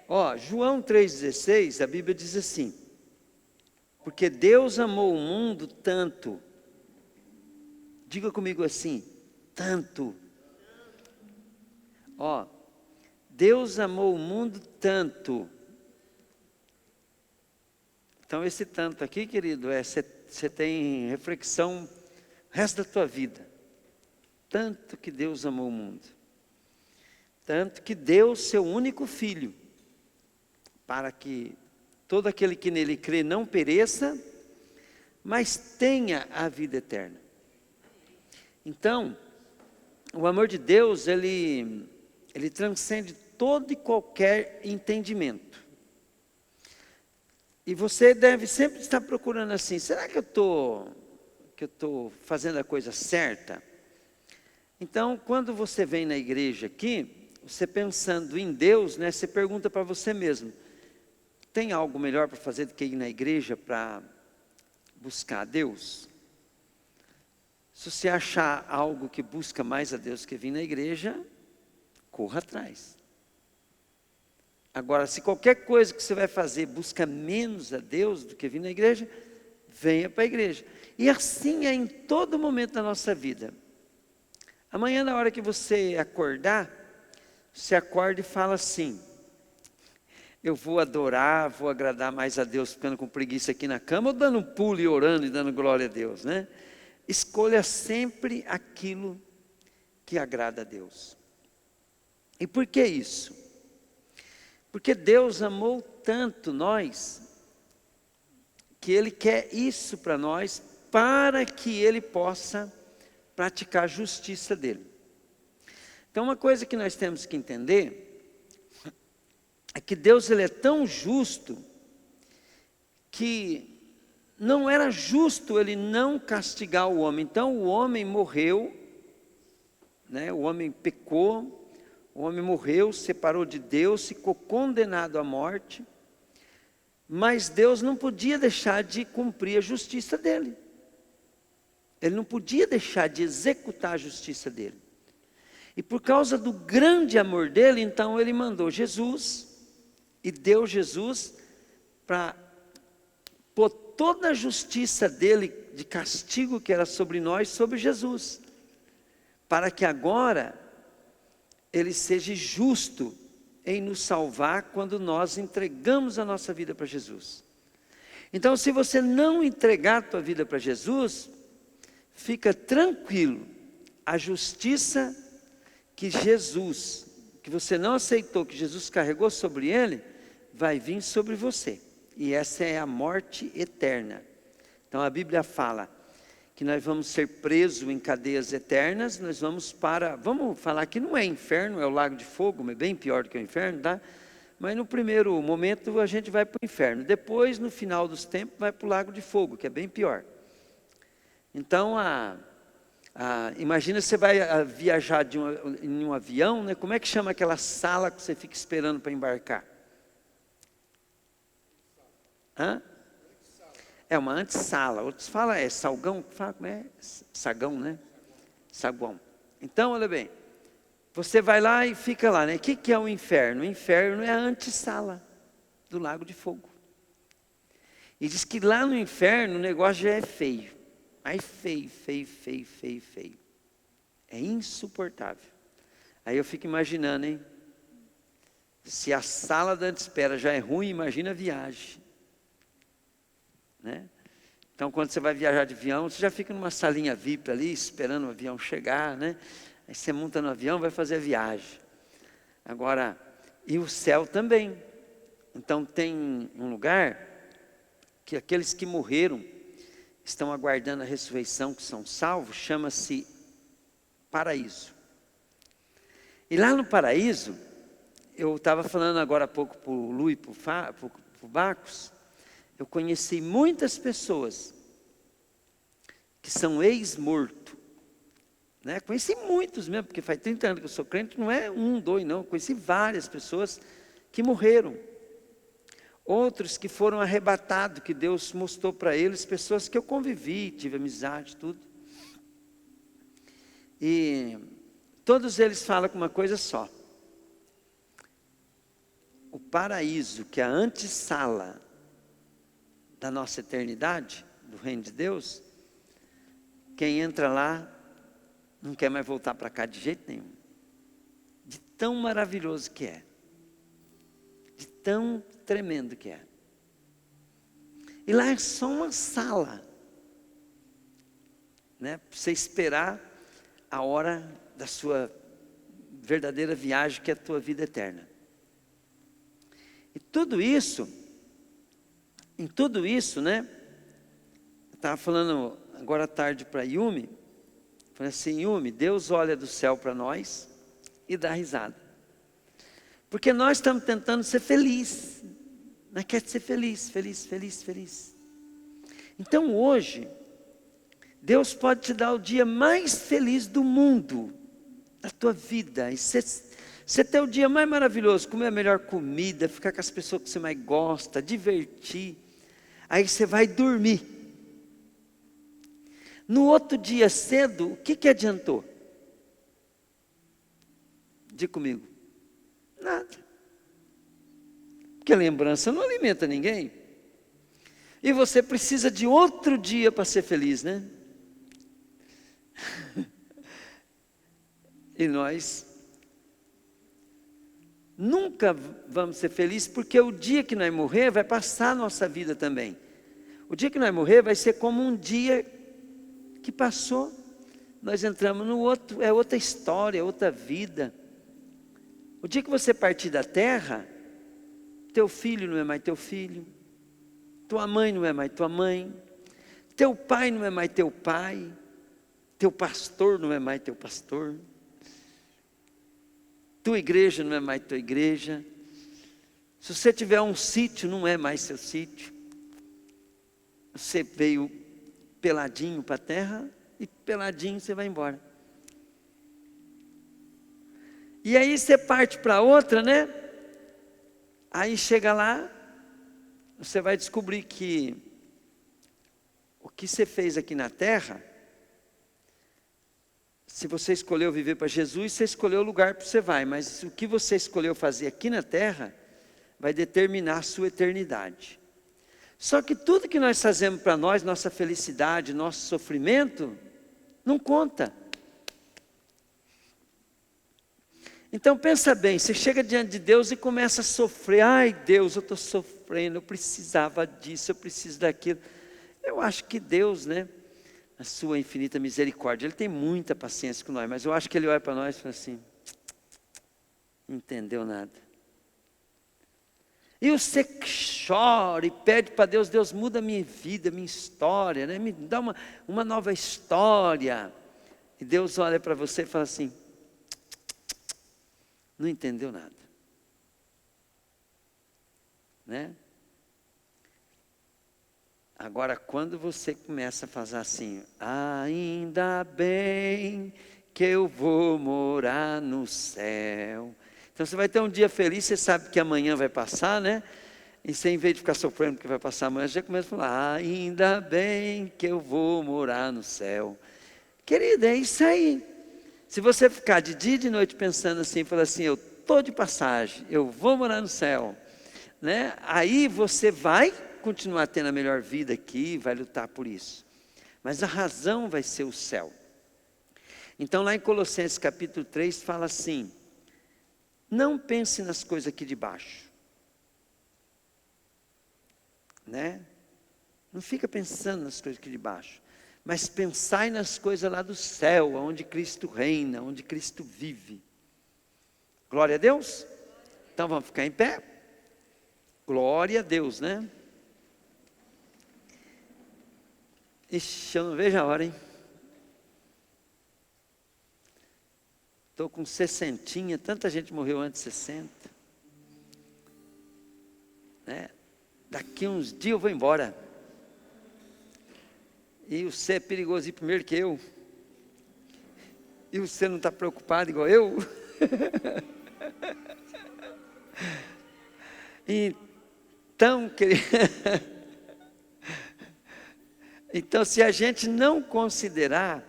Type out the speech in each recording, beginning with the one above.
Ó, João 3,16, a Bíblia diz assim: porque Deus amou o mundo tanto, diga comigo assim, tanto. Ó, Deus amou o mundo tanto. Então esse tanto aqui, querido, você tem reflexão o resto da tua vida. Tanto que Deus amou o mundo. Tanto que deu seu único filho, para que todo aquele que nele crê não pereça, mas tenha a vida eterna. Então, o amor de Deus, ele transcende todo e qualquer entendimento. E você deve sempre estar procurando assim, será que eu estou fazendo a coisa certa? Então, quando você vem na igreja aqui, você pensando em Deus, né, você pergunta para você mesmo, tem algo melhor para fazer do que ir na igreja para buscar a Deus? Se você achar algo que busca mais a Deus que vir na igreja, corra atrás. Agora, se qualquer coisa que você vai fazer busca menos a Deus do que vir na igreja, venha para a igreja. E assim é em todo momento da nossa vida. Amanhã, na hora que você acordar, você acorda e fala assim, eu vou adorar, vou agradar mais a Deus ficando com preguiça aqui na cama, ou dando um pulo e orando e dando glória a Deus, né? Escolha sempre aquilo que agrada a Deus. E por que isso? Porque Deus amou tanto nós, que Ele quer isso para nós, para que Ele possa praticar a justiça dEle. Então uma coisa que nós temos que entender, é que Deus ele é tão justo, que não era justo Ele não castigar o homem. Então o homem morreu, né? O homem pecou, o homem morreu, separou de Deus, ficou condenado à morte, mas Deus não podia deixar de cumprir a justiça dEle. Ele não podia deixar de executar a justiça dEle. E por causa do grande amor dEle, então Ele mandou Jesus, e deu Jesus para pôr toda a justiça dEle, de castigo que era sobre nós, sobre Jesus. Para que agora Ele seja justo em nos salvar quando nós entregamos a nossa vida para Jesus. Então, se você não entregar a tua vida para Jesus, fica tranquilo, a justiça que Jesus, que você não aceitou, que Jesus carregou sobre Ele, vai vir sobre você. E essa é a morte eterna. Então a Bíblia fala que nós vamos ser presos em cadeias eternas, nós vamos falar que não é inferno, é o lago de fogo, é bem pior do que o inferno, tá? Mas no primeiro momento a gente vai para o inferno, depois no final dos tempos vai para o lago de fogo, que é bem pior. Então imagina você vai viajar em um avião, né? Como é que chama aquela sala que você fica esperando para embarcar? Hã? É uma antessala, outros falam salgão, como é? Sagão, né? Saguão. Então, olha bem, você vai lá e fica lá, né? O que é o inferno? O inferno é a antessala do lago de fogo. E diz que lá no inferno o negócio já é feio. Aí feio. É insuportável. Aí eu fico imaginando, hein? Se a sala da antespera já é ruim, imagina a viagem. Né? Então quando você vai viajar de avião, você já fica numa salinha VIP ali, esperando o avião chegar, né? Aí você monta no avião, vai fazer a viagem. Agora, e o céu também. Então tem um lugar que aqueles que morreram, estão aguardando a ressurreição, que são salvos, chama-se paraíso. E lá no paraíso, eu estava falando agora há pouco para o Lu e para o Bacos, eu conheci muitas pessoas que são ex-morto, né? Conheci muitos mesmo, porque faz 30 anos que eu sou crente, não é um, dois não, conheci várias pessoas que morreram. Outros que foram arrebatados, que Deus mostrou para eles, pessoas que eu convivi, tive amizade, tudo. E todos eles falam com uma coisa só. O paraíso, que é a antessala da nossa eternidade, do reino de Deus, quem entra lá não quer mais voltar para cá de jeito nenhum. De tão maravilhoso que é. De tão tremendo que é. E lá é só uma sala, né, para você esperar a hora da sua verdadeira viagem, que é a tua vida eterna. E tudo isso, em tudo isso, né, eu estava falando agora à tarde para Yumi, falei assim: Yumi, Deus olha do céu para nós e dá risada. Porque nós estamos tentando ser felizes. Nós queremos ser feliz, feliz, feliz, feliz. Então hoje, Deus pode te dar o dia mais feliz do mundo, da tua vida. E você ter o dia mais maravilhoso, comer a melhor comida, ficar com as pessoas que você mais gosta, divertir. Aí você vai dormir. No outro dia cedo, o que adiantou? Diga comigo. Nada. Porque a lembrança não alimenta ninguém. E você precisa de outro dia para ser feliz, né? E nós nunca vamos ser felizes, porque o dia que nós morrer vai passar a nossa vida também. O dia que nós morrer vai ser como um dia que passou. Nós entramos no outro, é outra história, é outra vida. O dia que você partir da terra, teu filho não é mais teu filho, tua mãe não é mais tua mãe, teu pai não é mais teu pai, teu pastor não é mais teu pastor, tua igreja não é mais tua igreja. Se você tiver um sítio, não é mais seu sítio. Você veio peladinho para a terra e peladinho você vai embora. E aí você parte para outra, né? Aí chega lá, você vai descobrir que o que você fez aqui na terra, se você escolheu viver para Jesus, você escolheu o lugar para você vai, mas o que você escolheu fazer aqui na terra, vai determinar a sua eternidade. Só que tudo que nós fazemos para nós, nossa felicidade, nosso sofrimento, não conta. Então pensa bem, você chega diante de Deus e começa a sofrer. Ai Deus, eu estou sofrendo, eu precisava disso, eu preciso daquilo. Eu acho que Deus, né, a sua infinita misericórdia, Ele tem muita paciência com nós, mas eu acho que Ele olha para nós e fala assim: não entendeu nada. E você chora e pede para Deus: Deus, muda a minha vida, minha história, né? Me dá uma nova história. E Deus olha para você e fala assim: não entendeu nada, né? Agora, quando você começa a fazer assim: ainda bem que eu vou morar no céu. Então você vai ter um dia feliz, você sabe que amanhã vai passar, né? E você, em vez de ficar sofrendo porque vai passar amanhã, você já começa a falar: ainda bem que eu vou morar no céu. Querida, é isso aí. Se você ficar de dia e de noite pensando assim, falar assim: eu estou de passagem, eu vou morar no céu, né? Aí você vai continuar tendo a melhor vida aqui, vai lutar por isso. Mas a razão vai ser o céu. Então lá em Colossenses capítulo 3 fala assim: não pense nas coisas aqui de baixo, né? Não fica pensando nas coisas aqui de baixo, mas pensai nas coisas lá do céu, onde Cristo reina, onde Cristo vive. Glória a Deus. Então vamos ficar em pé. Glória a Deus, né? Ixi, eu não vejo a hora, hein? Estou com 60, tanta gente morreu antes de 60. Né? Daqui uns dias eu vou embora. E você é perigoso ir primeiro que eu. E você não está preocupado igual eu. Então, então, se a gente não considerar,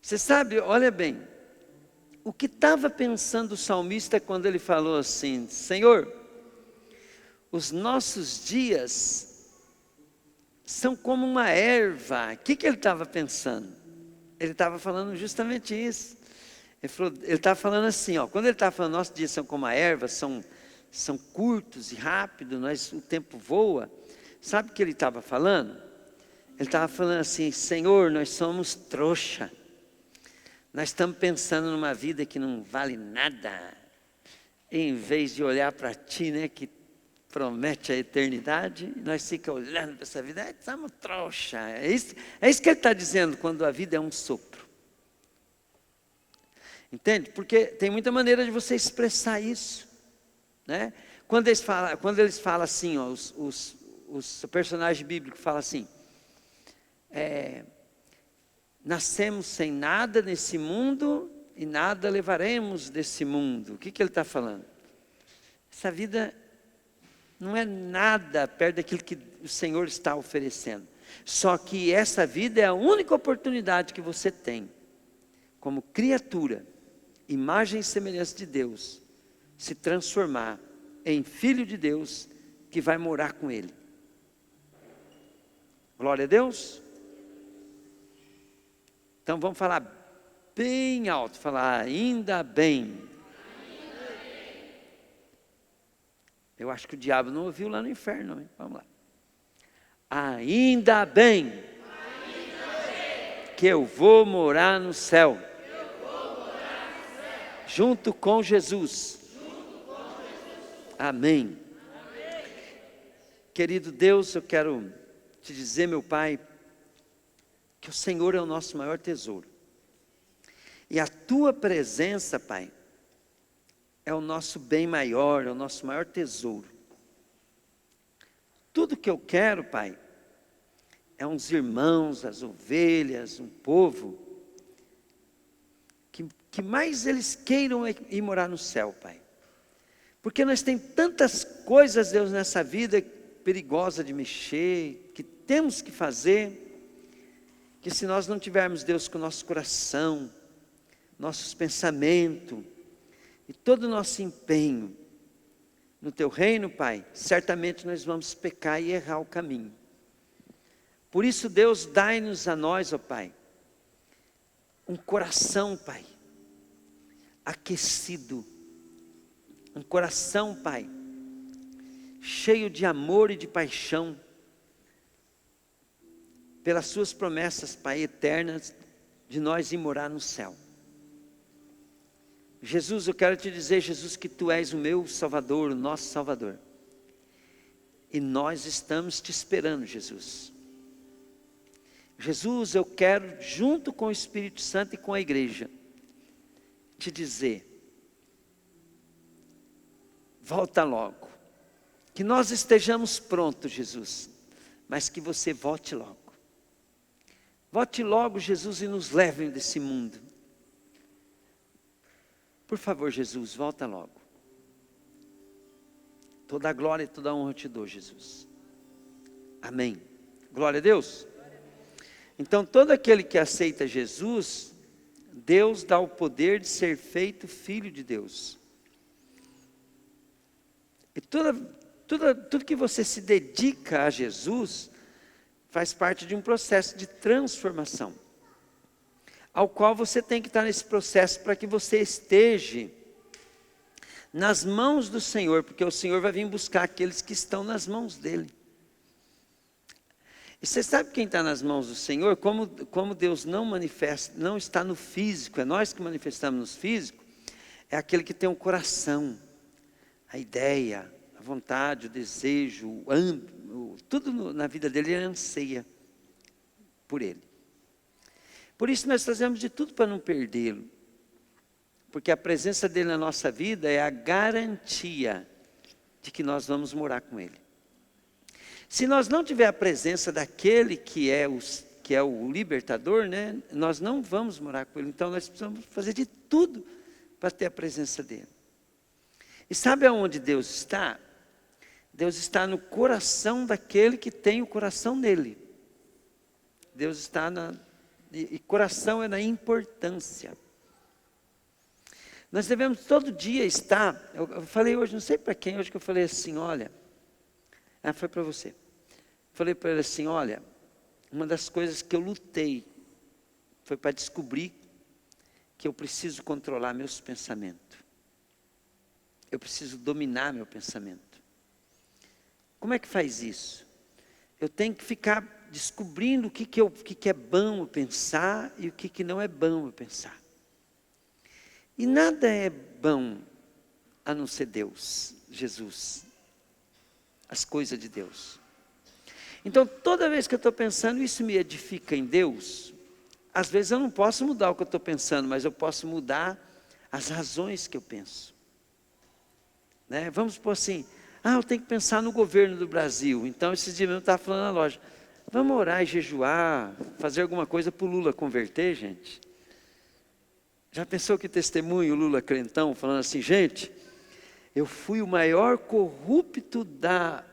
você sabe, olha bem, o que estava pensando o salmista quando ele falou assim: Senhor, os nossos dias são como uma erva. O que ele estava pensando? Ele estava falando justamente isso. Ele estava falando assim, ó, quando ele estava falando, nossos dias são como a erva, são curtos e rápidos, o tempo voa. Sabe o que ele estava falando? Ele estava falando assim, Senhor, nós somos trouxa. Nós estamos pensando numa vida que não vale nada. Em vez de olhar para Ti, né, que promete a eternidade, nós ficamos olhando para essa vida, estamos trouxa. É isso que ele está dizendo, quando a vida é um sopro. Entende? Porque tem muita maneira de você expressar isso, né? Quando eles falam assim, ó, os personagens bíblicos falam assim, nascemos sem nada nesse mundo e nada levaremos desse mundo. O que ele está falando? Essa vida não é nada perto daquilo que o Senhor está oferecendo. Só que essa vida é a única oportunidade que você tem, como criatura, imagem e semelhança de Deus, se transformar em filho de Deus que vai morar com Ele. Glória a Deus. Então vamos falar bem alto, falar ainda bem. Eu acho que o diabo não ouviu lá no inferno, hein? Vamos lá. Ainda bem, que eu vou morar no céu, junto com Jesus. Amém. Querido Deus, eu quero te dizer, meu Pai, que o Senhor é o nosso maior tesouro. E a Tua presença, Pai, é o nosso bem maior, é o nosso maior tesouro. Tudo que eu quero, Pai, é uns irmãos, as ovelhas, um povo, que mais eles queiram ir morar no céu, Pai. Porque nós temos tantas coisas, Deus, nessa vida perigosa de mexer, que temos que fazer, que se nós não tivermos, Deus, com o nosso coração, nossos pensamentos e todo o nosso empenho no Teu reino, Pai, certamente nós vamos pecar e errar o caminho. Por isso, Deus, dai-nos a nós, ó Pai, um coração, Pai, aquecido, um coração, Pai, cheio de amor e de paixão, pelas Suas promessas, Pai, eternas, de nós ir morar no céu. Jesus, eu quero te dizer, Jesus, que Tu és o meu Salvador, o nosso Salvador. E nós estamos te esperando, Jesus. Jesus, eu quero, junto com o Espírito Santo e com a igreja, te dizer, volta logo. Que nós estejamos prontos, Jesus, mas que você volte logo. Volte logo, Jesus, e nos leve desse mundo. Por favor, Jesus, volta logo. Toda a glória e toda a honra eu te dou, Jesus. Amém. Glória a Deus. Então, todo aquele que aceita Jesus, Deus dá o poder de ser feito filho de Deus. E tudo que você se dedica a Jesus, faz parte de um processo de transformação, ao qual você tem que estar nesse processo para que você esteja nas mãos do Senhor, porque o Senhor vai vir buscar aqueles que estão nas mãos dEle. E você sabe quem está nas mãos do Senhor? Como Deus não manifesta, não está no físico, é nós que manifestamos no físico, é aquele que tem o coração, a ideia, a vontade, o desejo, tudo na vida dele ele anseia por Ele. Por isso nós fazemos de tudo para não perdê-lo, porque a presença dele na nossa vida é a garantia de que nós vamos morar com Ele. Se nós não tiver a presença daquele que é o libertador, né, nós não vamos morar com Ele. Então nós precisamos fazer de tudo para ter a presença dele. E sabe aonde Deus está? Deus está no coração daquele que tem o coração nele. Deus está e coração é na importância. Nós devemos todo dia estar, eu falei hoje, não sei para quem, hoje que eu falei assim, olha, foi para você. Falei para ele assim, olha, uma das coisas que eu lutei foi para descobrir que eu preciso controlar meus pensamentos. Eu preciso dominar meu pensamento. Como é que faz isso? Eu tenho que ficar descobrindo o que é bom eu pensar e o que não é bom eu pensar. E nada é bom a não ser Deus, Jesus, as coisas de Deus. Então, toda vez que eu estou pensando, isso me edifica em Deus. Às vezes eu não posso mudar o que eu estou pensando, mas eu posso mudar as razões que eu penso. Né? Vamos supor assim, eu tenho que pensar no governo do Brasil. Então, esses dias eu estava falando na loja, vamos orar e jejuar, fazer alguma coisa para o Lula converter, gente? Já pensou que testemunho o Lula crentão, falando assim, gente, eu fui o maior corrupto da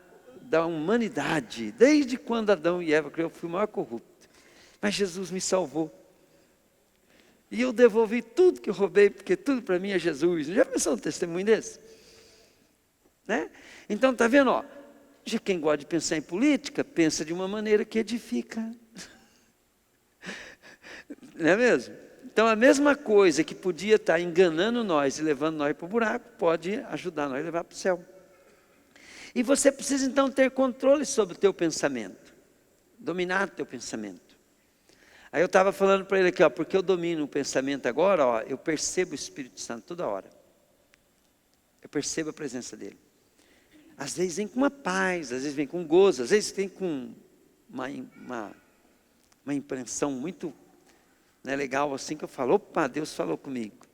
humanidade, desde quando Adão e Eva criou, eu fui o maior corrupto. Mas Jesus me salvou. E eu devolvi tudo que eu roubei, porque tudo para mim é Jesus. Já pensou um testemunho desse? Né? Então, está vendo? Ó, de quem gosta de pensar em política, pensa de uma maneira que edifica. Não é mesmo? Então, a mesma coisa que podia estar enganando nós e levando nós para o buraco, pode ajudar nós a levar para o céu. E você precisa, então, ter controle sobre o teu pensamento. Dominar o teu pensamento. Aí eu estava falando para ele aqui, ó, porque eu domino o pensamento agora, ó, eu percebo o Espírito Santo toda hora. Eu percebo a presença dele. Às vezes vem com uma paz, às vezes vem com gozo, às vezes vem com uma impressão muito legal, assim que eu falo, opa, Deus falou comigo.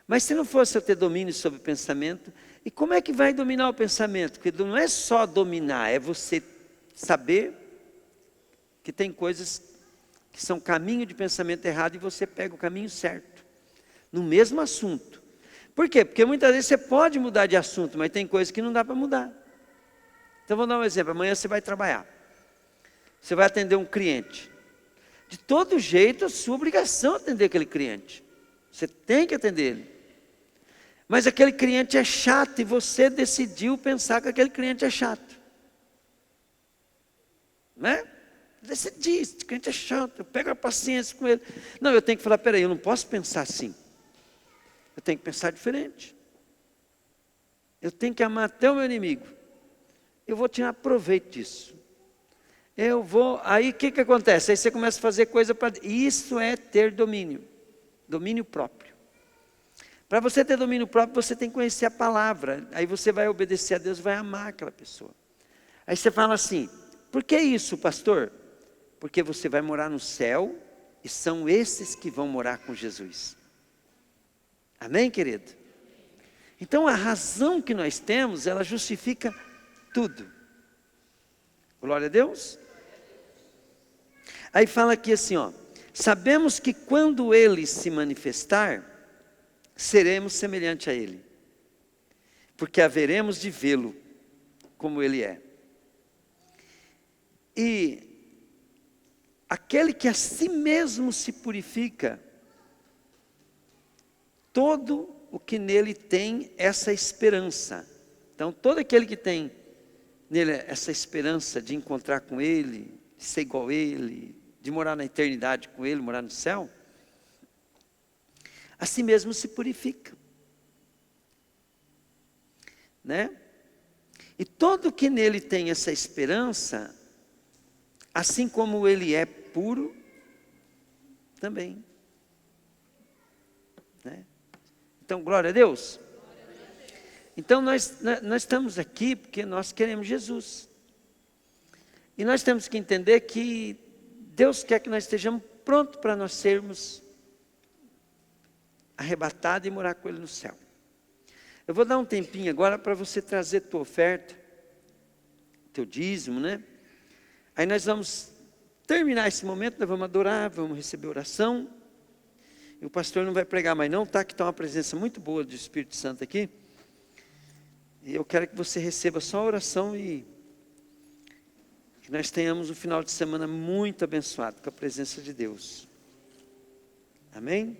Mas se não fosse eu ter domínio sobre o pensamento, e como é que vai dominar o pensamento? Porque não é só dominar, é você saber que tem coisas que são caminho de pensamento errado e você pega o caminho certo, no mesmo assunto. Por quê? Porque muitas vezes você pode mudar de assunto, mas tem coisas que não dá para mudar. Então vou dar um exemplo, amanhã você vai trabalhar, você vai atender um cliente. De todo jeito, é sua obrigação atender aquele cliente. Você tem que atender ele. Mas aquele cliente é chato e você decidiu pensar que aquele cliente é chato. Né? Decidi, esse cliente é chato, eu pego a paciência com ele. Não, eu tenho que falar, peraí, eu não posso pensar assim. Eu tenho que pensar diferente. Eu tenho que amar até o meu inimigo. Eu vou tirar proveito disso. Aí o que acontece? Aí você começa a fazer coisa para... Isso é ter domínio. Domínio próprio. Para você ter domínio próprio, você tem que conhecer a palavra. Aí você vai obedecer a Deus, vai amar aquela pessoa. Aí você fala assim, por que isso, pastor? Porque você vai morar no céu e são esses que vão morar com Jesus. Amém, querido? Então a razão que nós temos, ela justifica tudo. Glória a Deus. Aí fala aqui assim, ó, sabemos que quando Ele se manifestar, seremos semelhante a Ele, porque haveremos de vê-lo como Ele é. E aquele que a si mesmo se purifica, todo o que nele tem essa esperança. Então, todo aquele que tem nele essa esperança de encontrar com Ele, de ser igual a Ele, de morar na eternidade com Ele, morar no céu, a si mesmo se purifica. Né? E todo que nele tem essa esperança, assim como Ele é puro, também. Né? Então, glória a Deus. Então, nós estamos aqui porque nós queremos Jesus. E nós temos que entender que Deus quer que nós estejamos prontos para nós sermos arrebatados e morar com Ele no céu. Eu vou dar um tempinho agora para você trazer tua oferta, teu dízimo, né? Aí nós vamos terminar esse momento, nós vamos adorar, vamos receber oração. E o pastor não vai pregar mais não, tá? Que está uma presença muito boa do Espírito Santo aqui. E eu quero que você receba só a oração e que nós tenhamos um final de semana muito abençoado com a presença de Deus. Amém?